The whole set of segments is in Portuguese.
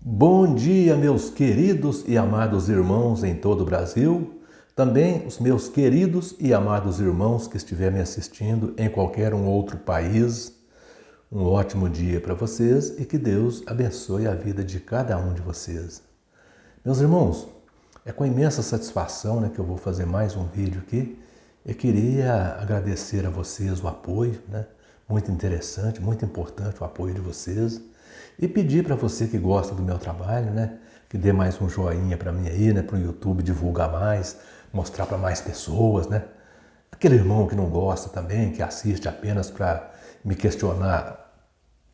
Bom dia, meus queridos e amados irmãos em todo o Brasil, também os meus queridos e amados irmãos que estiverem me assistindo em qualquer um outro país. Um ótimo dia para vocês e que Deus abençoe a vida de cada um de vocês. Meus irmãos, é com imensa satisfação que eu vou fazer mais um vídeo aqui. Eu queria agradecer a vocês o apoio, muito interessante, muito importante o apoio de vocês. E pedir para você que gosta do meu trabalho, que dê mais um joinha para mim aí, para o YouTube divulgar mais, mostrar para mais pessoas, Aquele irmão que não gosta também, que assiste apenas para me questionar,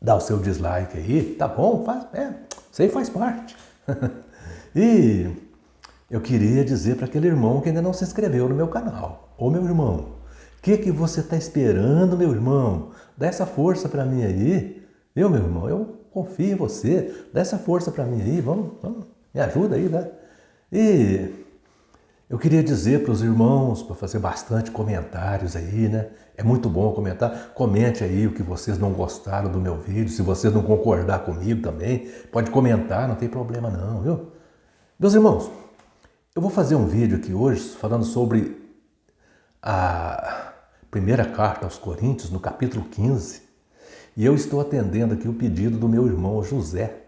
dá o seu dislike aí, tá bom, isso aí faz parte. E eu queria dizer para aquele irmão que ainda não se inscreveu no meu canal: ô meu irmão, o que você está esperando, meu irmão? Dá essa força para mim aí, meu irmão, eu confio em você, dá essa força para mim aí, vamos, me ajuda aí, E eu queria dizer para os irmãos, para fazer bastante comentários aí, É muito bom comentar. Comente aí o que vocês não gostaram do meu vídeo, se vocês não concordar comigo também, pode comentar, não tem problema não, viu? Meus irmãos, eu vou fazer um vídeo aqui hoje falando sobre a primeira carta aos Coríntios, no capítulo 15, e eu estou atendendo aqui o pedido do meu irmão José,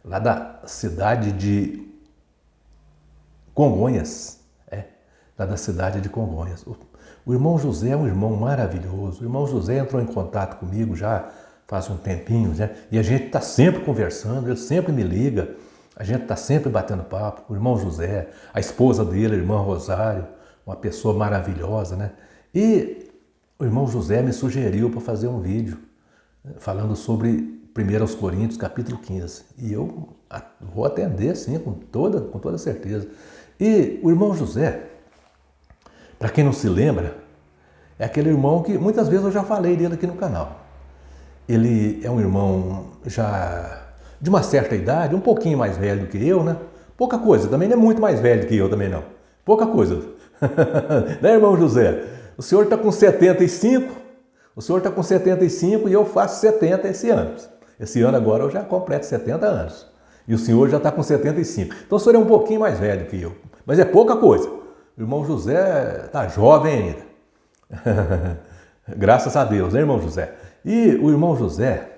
lá da cidade de Congonhas. Lá da cidade de Congonhas. O irmão José é um irmão maravilhoso. O irmão José entrou em contato comigo já faz um tempinho, E a gente está sempre conversando, ele sempre me liga, a gente está sempre batendo papo. O irmão José, a esposa dele, a irmã Rosário, uma pessoa maravilhosa, E o irmão José me sugeriu para fazer um vídeo falando sobre 1 Coríntios, capítulo 15. E eu vou atender, sim, com toda certeza. E o irmão José, para quem não se lembra, é aquele irmão que muitas vezes eu já falei dele aqui no canal. Ele é um irmão já de uma certa idade, um pouquinho mais velho do que eu, Pouca coisa, também não é muito mais velho que eu também não. Pouca coisa. Irmão José? O senhor está com 75, e eu faço 70 esse ano. Esse ano agora eu já completo 70 anos. E o senhor já está com 75. Então o senhor é um pouquinho mais velho que eu. Mas é pouca coisa. O irmão José está jovem ainda. Graças a Deus, irmão José? E o irmão José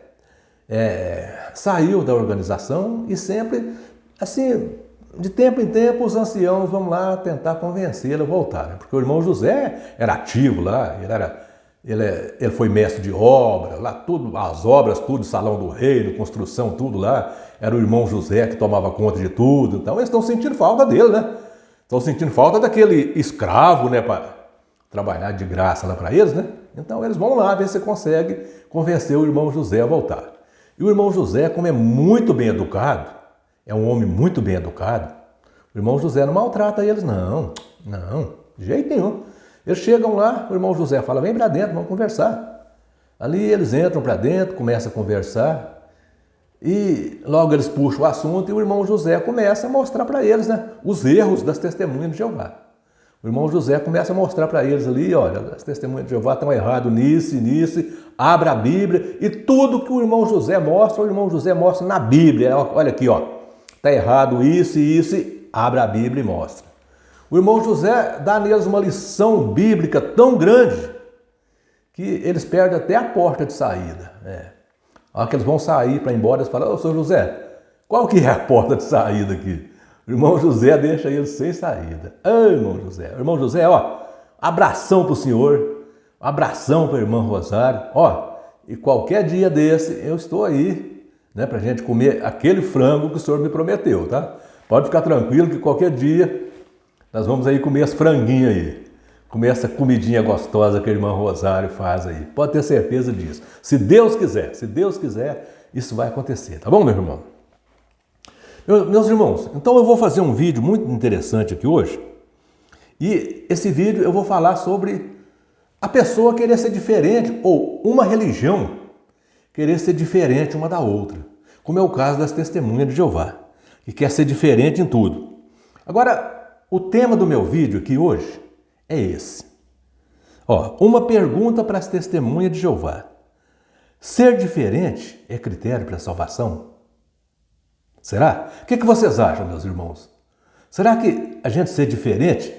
saiu da organização e sempre, assim, de tempo em tempo, os anciãos vão lá tentar convencê-lo a voltar. Porque o irmão José era ativo lá, ele foi mestre de obra, lá tudo, as obras, tudo, Salão do Reino, construção, tudo lá. Era o irmão José que tomava conta de tudo. Então eles estão sentindo falta dele, Estão sentindo falta daquele escravo, para trabalhar de graça lá para eles, Então eles vão lá ver se consegue convencer o irmão José a voltar. E o irmão José, como é muito bem educado, é um homem muito bem educado, o irmão José não maltrata eles, não, de jeito nenhum. Eles chegam lá, o irmão José fala: vem para dentro, vamos conversar. Ali eles entram para dentro, começam a conversar. E logo eles puxam o assunto e o irmão José começa a mostrar para eles, os erros das testemunhas de Jeová. O irmão José começa a mostrar para eles ali: olha, as testemunhas de Jeová estão erradas nisso e nisso. Abra a Bíblia e tudo que o irmão José mostra na Bíblia. Olha aqui, está errado isso e isso, e abra a Bíblia e mostra. O irmão José dá neles uma lição bíblica tão grande que eles perdem até a porta de saída. A hora que eles vão sair para ir embora, eles falam: ô, senhor José, qual que é a porta de saída aqui? O irmão José deixa eles sem saída. Irmão José. O irmão José, abração para o senhor, abração para a irmã Rosário. E qualquer dia desse eu estou aí, para a gente comer aquele frango que o senhor me prometeu, tá? Pode ficar tranquilo que qualquer dia nós vamos aí comer as franguinhas aí. Comer essa comidinha gostosa que a irmã Rosário faz aí. Pode ter certeza disso. Se Deus quiser, isso vai acontecer. Tá bom, meu irmão? Meus irmãos, então eu vou fazer um vídeo muito interessante aqui hoje. E esse vídeo eu vou falar sobre a pessoa querer ser diferente, ou uma religião querer ser diferente uma da outra. Como é o caso das testemunhas de Jeová, que quer ser diferente em tudo. Agora, o tema do meu vídeo aqui hoje é esse. Uma pergunta para as testemunhas de Jeová: ser diferente é critério para a salvação? Será? O que vocês acham, meus irmãos? Será que a gente ser diferente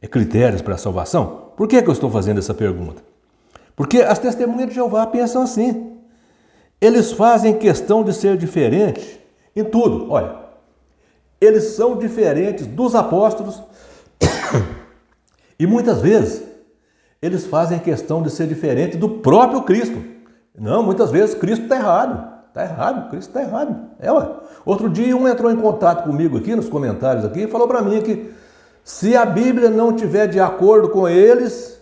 é critérios para a salvação? Por que eu estou fazendo essa pergunta? Porque as testemunhas de Jeová pensam assim. Eles fazem questão de ser diferente em tudo. Olha, eles são diferentes dos apóstolos e muitas vezes eles fazem questão de ser diferente do próprio Cristo. Não, muitas vezes Cristo está errado. Está errado, Cristo está errado. Outro dia um entrou em contato comigo aqui nos comentários aqui e falou para mim que se a Bíblia não tiver de acordo com eles,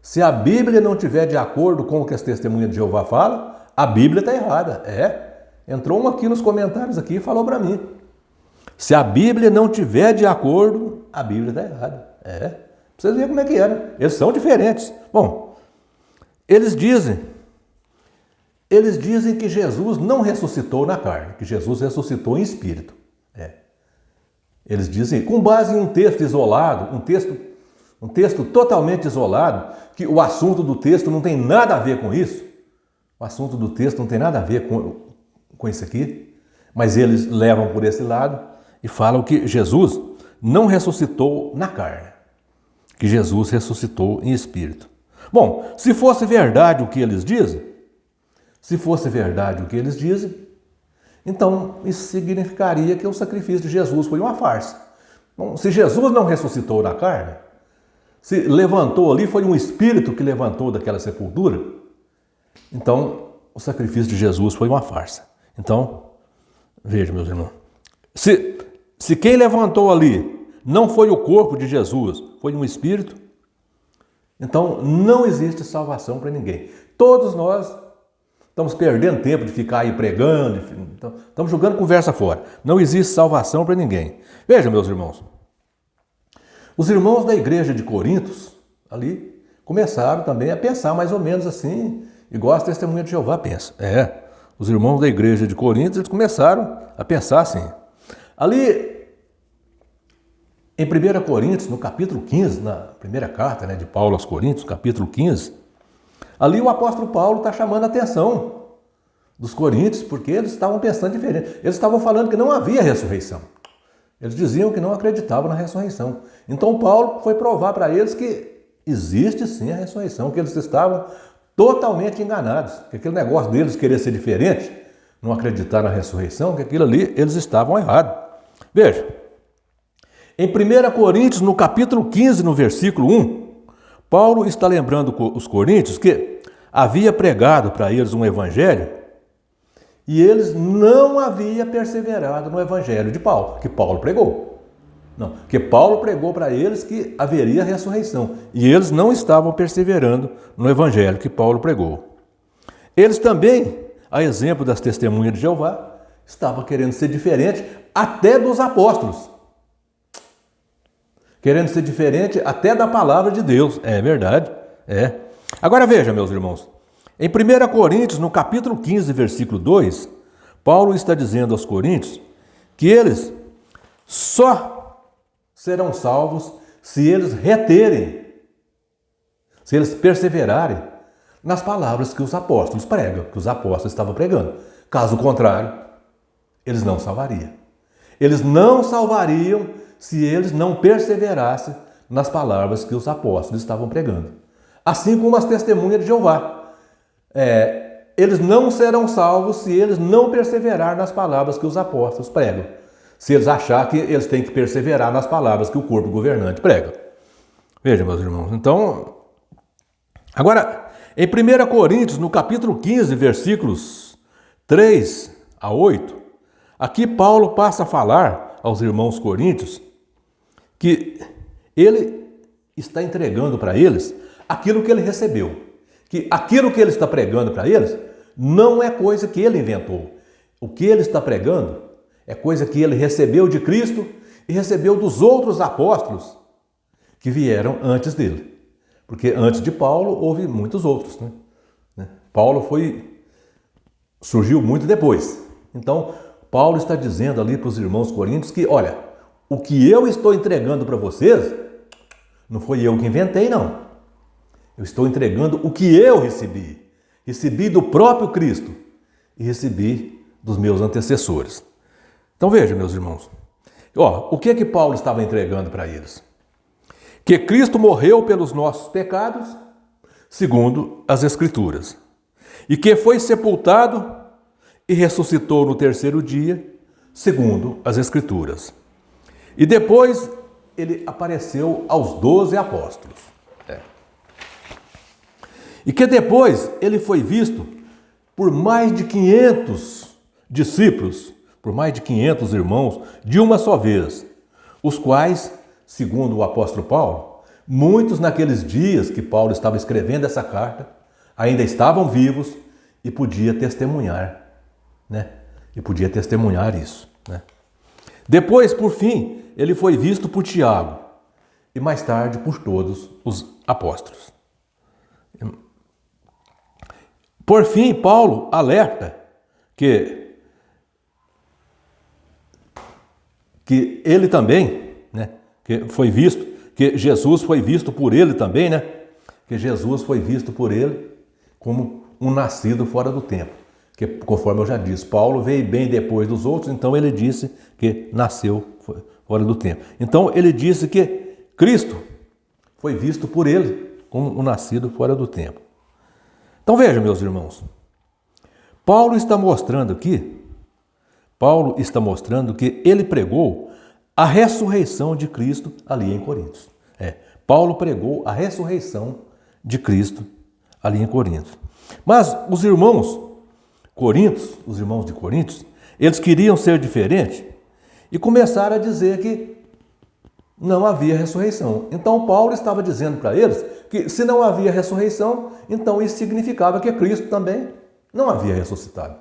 se a Bíblia não tiver de acordo com o que as testemunhas de Jeová falam, a Bíblia está errada. Entrou um aqui nos comentários aqui e falou para mim. Se a Bíblia não tiver de acordo, a Bíblia está errada. Pra vocês verem como é que é, né? Eles são diferentes. Bom, eles dizem que Jesus não ressuscitou na carne, que Jesus ressuscitou em espírito. Eles dizem, com base em um texto isolado, um texto totalmente isolado, que o assunto do texto não tem nada a ver com isso. O assunto do texto não tem nada a ver com isso aqui, mas eles levam por esse lado e falam que Jesus não ressuscitou na carne, que Jesus ressuscitou em espírito. Bom, se fosse verdade o que eles dizem, então isso significaria que o sacrifício de Jesus foi uma farsa. Bom, se Jesus não ressuscitou na carne, se levantou ali, foi um espírito que levantou daquela sepultura, então o sacrifício de Jesus foi uma farsa. Então, veja, meus irmãos, se quem levantou ali não foi o corpo de Jesus, foi um espírito, então não existe salvação para ninguém. Todos nós estamos perdendo tempo de ficar aí pregando, estamos jogando conversa fora. Não existe salvação para ninguém. Veja, meus irmãos, os irmãos da igreja de Corintos, ali, começaram também a pensar mais ou menos assim, igual as testemunhas de Jeová pensam. Os irmãos da igreja de Corintos, eles começaram a pensar assim. Ali, em 1 Coríntios, no capítulo 15, na primeira carta de Paulo aos Coríntios, capítulo 15, ali o apóstolo Paulo está chamando a atenção dos coríntios, porque eles estavam pensando diferente. Eles estavam falando que não havia ressurreição. Eles diziam que não acreditavam na ressurreição. Então Paulo foi provar para eles que existe sim a ressurreição, que eles estavam totalmente enganados, que aquele negócio deles querer ser diferente, não acreditar na ressurreição, que aquilo ali eles estavam errados. Veja, em 1 Coríntios, no capítulo 15, no versículo 1, Paulo está lembrando os coríntios que havia pregado para eles um evangelho e eles não haviam perseverado no evangelho de Paulo, que Paulo pregou. Não, que Paulo pregou para eles que haveria ressurreição e eles não estavam perseverando no evangelho que Paulo pregou. Eles também, a exemplo das testemunhas de Jeová, estavam querendo ser diferente até dos apóstolos. Querendo ser diferente até da palavra de Deus. É verdade. Agora veja, meus irmãos. Em 1 Coríntios, no capítulo 15, versículo 2, Paulo está dizendo aos coríntios que eles só serão salvos se eles reterem, se eles perseverarem nas palavras que os apóstolos pregam, que os apóstolos estavam pregando. Caso contrário, eles não salvariam. Eles não salvariam se eles não perseverassem nas palavras que os apóstolos estavam pregando. Assim como as testemunhas de Jeová. Eles não serão salvos se eles não perseverar nas palavras que os apóstolos pregam. Se eles acharem que eles têm que perseverar nas palavras que o corpo governante prega. Veja, meus irmãos. Então, agora, em 1 Coríntios, no capítulo 15, versículos 3 a 8, aqui Paulo passa a falar aos irmãos coríntios que ele está entregando para eles aquilo que ele recebeu. Que aquilo que ele está pregando para eles não é coisa que ele inventou. O que ele está pregando é coisa que ele recebeu de Cristo e recebeu dos outros apóstolos que vieram antes dele. Porque antes de Paulo houve muitos outros. Paulo surgiu muito depois. Então, Paulo está dizendo ali para os irmãos coríntios que, olha, o que eu estou entregando para vocês, não foi eu que inventei, não. Eu estou entregando o que eu recebi. Recebi do próprio Cristo e recebi dos meus antecessores. Então veja, meus irmãos, o que é que Paulo estava entregando para eles? Que Cristo morreu pelos nossos pecados, segundo as Escrituras, e que foi sepultado e ressuscitou no terceiro dia, segundo as Escrituras. E depois ele apareceu aos 12 apóstolos. E que depois ele foi visto por mais de 500 discípulos, por mais de 500 irmãos, de uma só vez, os quais, segundo o apóstolo Paulo, muitos naqueles dias que Paulo estava escrevendo essa carta, ainda estavam vivos e podia testemunhar, né? E podia testemunhar isso, né? Depois, por fim, ele foi visto por Tiago e mais tarde por todos os apóstolos. Por fim, Paulo alerta que ele também, né, que foi visto, que Jesus foi visto por ele também, né? Que Jesus foi visto por ele como um nascido fora do tempo. Que, conforme eu já disse, Paulo veio bem depois dos outros, então ele disse que nasceu fora do tempo. Então ele disse que Cristo foi visto por ele como um nascido fora do tempo. Então veja, meus irmãos, Paulo está mostrando que ele pregou a ressurreição de Cristo ali em Corinto. Paulo pregou a ressurreição de Cristo ali em Corinto. Mas os irmãos de Corinto, eles queriam ser diferentes e começaram a dizer que não havia ressurreição. Então Paulo estava dizendo para eles que se não havia ressurreição, então isso significava que Cristo também não havia ressuscitado.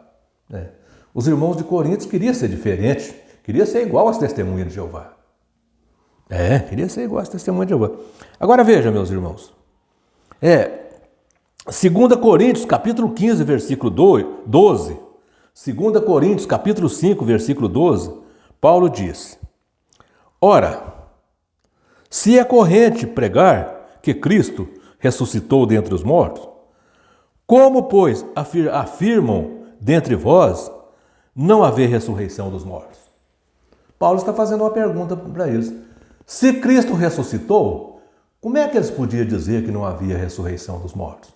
Os irmãos de Corinto queriam ser diferentes, queriam ser igual às testemunhas de Jeová. Queria ser igual às testemunhas de Jeová. Agora veja, meus irmãos, 2 Coríntios, capítulo 15, versículo 12, 2 Coríntios, capítulo 5, versículo 12, Paulo diz: ora, se é corrente pregar que Cristo ressuscitou dentre os mortos, como, pois, afirmam dentre vós não haver ressurreição dos mortos? Paulo está fazendo uma pergunta para eles. Se Cristo ressuscitou, como é que eles podiam dizer que não havia ressurreição dos mortos?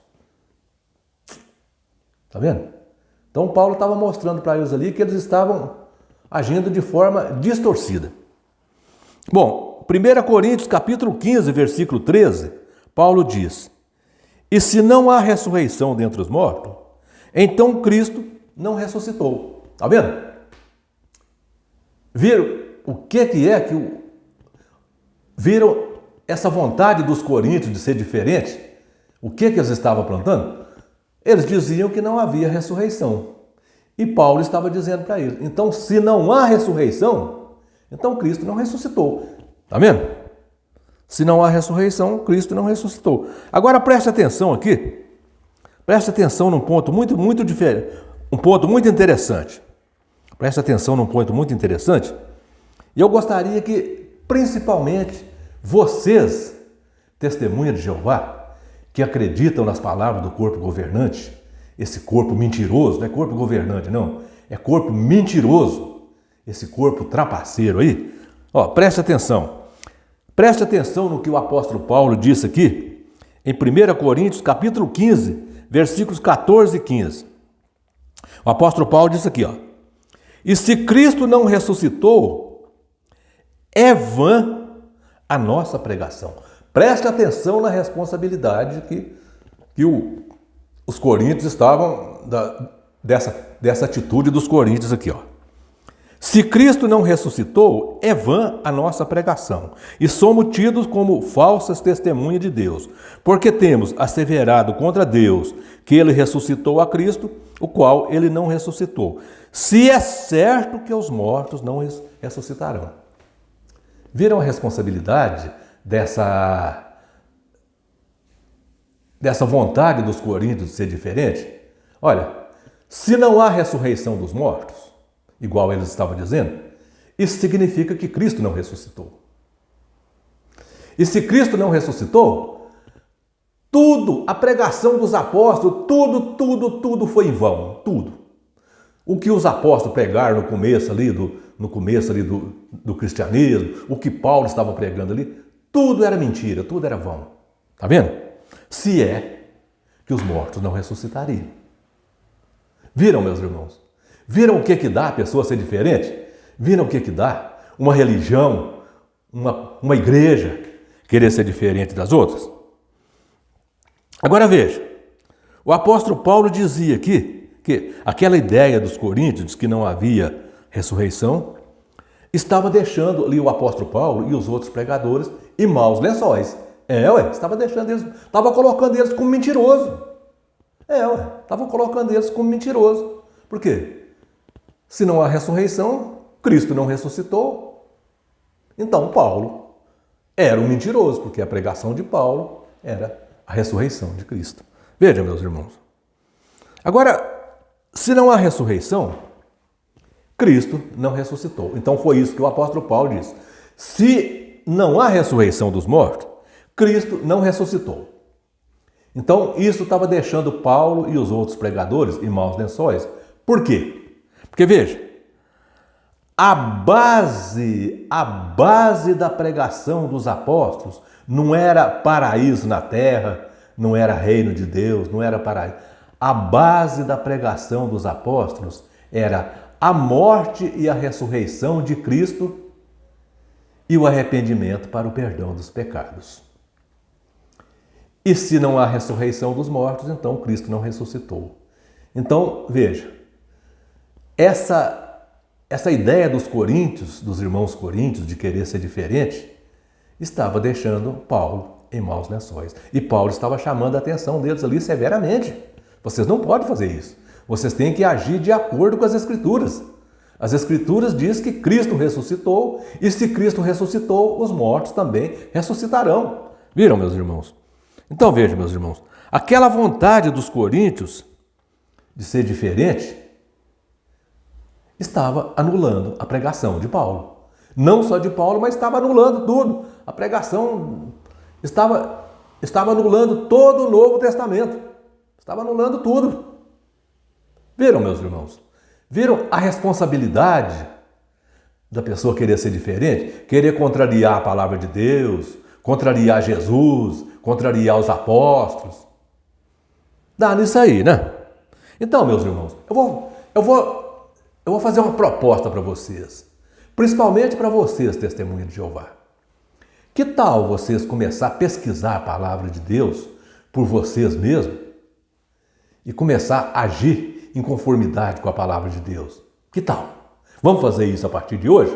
Está vendo? Então Paulo estava mostrando para eles ali que eles estavam agindo de forma distorcida. Bom, 1 Coríntios capítulo 15, versículo 13, Paulo diz: e se não há ressurreição dentre os mortos, então Cristo não ressuscitou. Está vendo? Viram o que viram essa vontade dos coríntios de ser diferente? O que eles estavam plantando? Eles diziam que não havia ressurreição. E Paulo estava dizendo para eles: então, se não há ressurreição, então Cristo não ressuscitou. Está vendo? Se não há ressurreição, Cristo não ressuscitou. Agora preste atenção aqui. Preste atenção num ponto muito diferente. Um ponto muito interessante. Preste atenção num ponto muito interessante. E eu gostaria que, principalmente, vocês, testemunhas de Jeová, que acreditam nas palavras do corpo governante, esse corpo mentiroso, não é corpo governante, não, é corpo mentiroso, esse corpo trapaceiro aí, preste atenção. Preste atenção no que o apóstolo Paulo disse aqui, em 1 Coríntios, capítulo 15, versículos 14 e 15. O apóstolo Paulo disse aqui, e se Cristo não ressuscitou, é vã a nossa pregação. Preste atenção na responsabilidade que os coríntios estavam, dessa atitude dos coríntios aqui. Se Cristo não ressuscitou, é vã a nossa pregação, e somos tidos como falsas testemunhas de Deus, porque temos asseverado contra Deus que ele ressuscitou a Cristo, o qual ele não ressuscitou. Se é certo que os mortos não ressuscitarão. Viram a responsabilidade dessa vontade dos coríntios de ser diferente? Olha, se não há ressurreição dos mortos, igual eles estavam dizendo, isso significa que Cristo não ressuscitou. E se Cristo não ressuscitou, tudo, a pregação dos apóstolos, tudo foi em vão, tudo. O que os apóstolos pregaram no começo ali do cristianismo, o que Paulo estava pregando ali, tudo era mentira, tudo era vão. Tá vendo? Se é que os mortos não ressuscitariam. Viram, meus irmãos? Viram o que dá a pessoa ser diferente? Viram o que dá uma religião, uma igreja querer ser diferente das outras? Agora veja, o apóstolo Paulo dizia aqui que aquela ideia dos coríntios de que não havia ressurreição estava deixando ali o apóstolo Paulo e os outros pregadores em maus lençóis. Estava deixando eles, estava colocando eles como mentiroso. Estava colocando eles como mentiroso. Por quê? Se não há ressurreição, Cristo não ressuscitou. Então Paulo era um mentiroso, porque a pregação de Paulo era a ressurreição de Cristo. Veja, meus irmãos. Agora, se não há ressurreição, Cristo não ressuscitou. Então foi isso que o apóstolo Paulo disse. Se não há ressurreição dos mortos, Cristo não ressuscitou. Então isso estava deixando Paulo e os outros pregadores em maus lençóis. Por quê? Porque veja, a base da pregação dos apóstolos não era paraíso na terra, não era reino de Deus, não era paraíso. A base da pregação dos apóstolos era a morte e a ressurreição de Cristo e o arrependimento para o perdão dos pecados. E se não há ressurreição dos mortos, então Cristo não ressuscitou. Então, veja, essa ideia dos coríntios, dos irmãos coríntios, de querer ser diferente, estava deixando Paulo em maus lençóis. E Paulo estava chamando a atenção deles ali severamente. Vocês não podem fazer isso. Vocês têm que agir de acordo com as Escrituras. As Escrituras dizem que Cristo ressuscitou, e se Cristo ressuscitou, os mortos também ressuscitarão. Viram, meus irmãos? Então vejam, meus irmãos, aquela vontade dos coríntios de ser diferente estava anulando a pregação de Paulo. Não só de Paulo, mas estava anulando tudo. A pregação estava anulando todo o Novo Testamento. Estava anulando tudo. Viram, meus irmãos? Viram a responsabilidade da pessoa querer ser diferente? Querer contrariar a palavra de Deus, contrariar Jesus, contrariar os apóstolos. Dá nisso aí, né? Então, meus irmãos, eu vou fazer uma proposta para vocês. Principalmente para vocês, testemunha de Jeová. Que tal vocês começar a pesquisar a palavra de Deus por vocês mesmos e começar a agir em conformidade com a palavra de Deus? Que tal? Vamos fazer isso a partir de hoje?